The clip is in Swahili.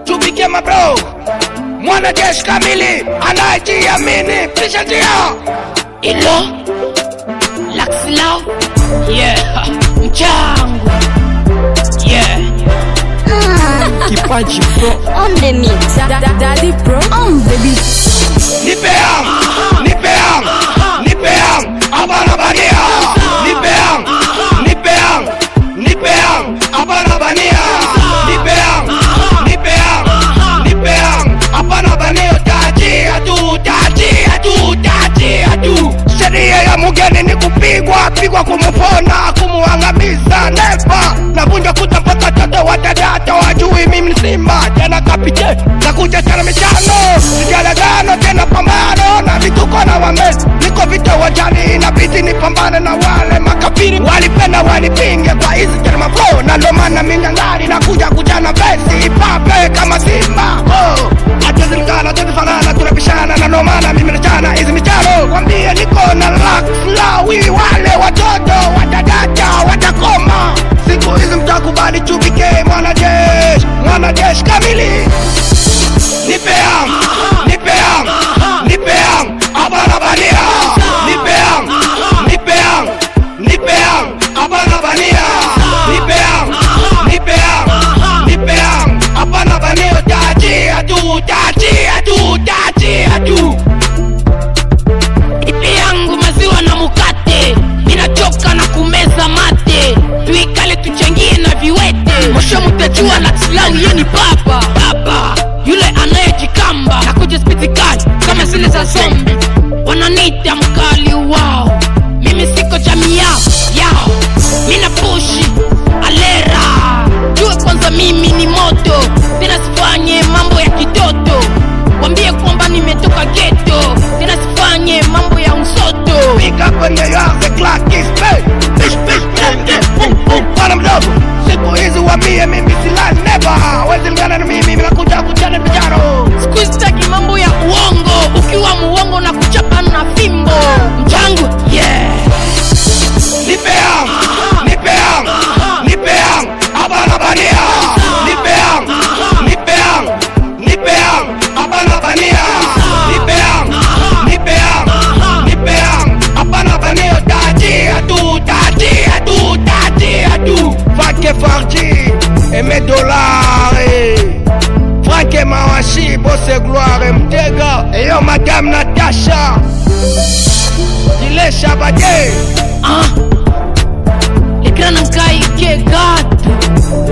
Tupike mabro, mwanajeshi kamili anayejiamini. Pisha njia Ilo Laxilao, yeah, mchangu, yeah. Kipaji Pro On the mix. Daddy Pro on the beat. Nipeam, nipeam, nipeam, abana bania. Nipeam, nipeam, nipeam, abana bania. Nipeam, nipeam, nipeam, abana bania. Taji atu, taji atu, taji atu. Sheria ya mugeni ni kupigwa, pigwa kumupona, kumuangamiza. Never, navunja kuta mpaka toto watadata wajui mimi simba. Tena kapite, nakuja tena mishano. Sijalagano tena pambano na vituko na wamezi. Niko vita wajani inabidi nipambane na wale makapiri. Walipenda wanipinge kwa hizi terma flow. Na ndo maana minyangari na kuja kujana besi. Ipape kama simba, atezilingana, tezifanana, tunapishana. Na ndo maana mimi nachana hizi michano. Wambie niko na Laxlawi, wale watoto watadata, watakoma. Siku hizi mtakubali Tupike mwanajeshi, mwanajeshi kamili. Nipeam, nipeam, nipeam, abana bania. Nipeam, nipeam, nipeam, abana bania. Nipeam, nipeam, nipeam, abana bania. Taji atu, taji atu, taji atu. Ipi yangu maziwa na mukate, ninachoka na kumeza mate. Tuikale tuchangie na viwete, mwisho mtajua Laxilao yeni papa. Papa, yule anayejikamba na kuja spiti kali kama zile za zombi. Wananita mkali wao, mimi siko jamii yao. Mina pushi, alera, jue kwanza mimi ni moto. Tena sifanye mambo ya kitoto, wambie kwamba nimetoka ghetto. Tena sifanye mambo ya msoto. Pick up when they are the clock is paid. Bish, bish, boom, boom, bwana mdogo. Siku hizi wambie mimi silali never. Wezi lingana na mimi nakuja kujana vijano. Siku sitaki mambo ya uongo, ukiwa muongo na kuchapa na fimbo. Mchangu, yeah. Nipeam, nipeam, nipeam, abana bania. Nipeam, nipeam, nipeam, abana bania. Nipeam, nipeam, nipeam, abana bania. Taji atu, taji atu, taji atu. Franke Farji, Aimé Dollar, Franke Mawashi, Bosse Gloire, Mtega. Et yo Madame Natasha, Dile Chabadé. Les grands nkai ke gato.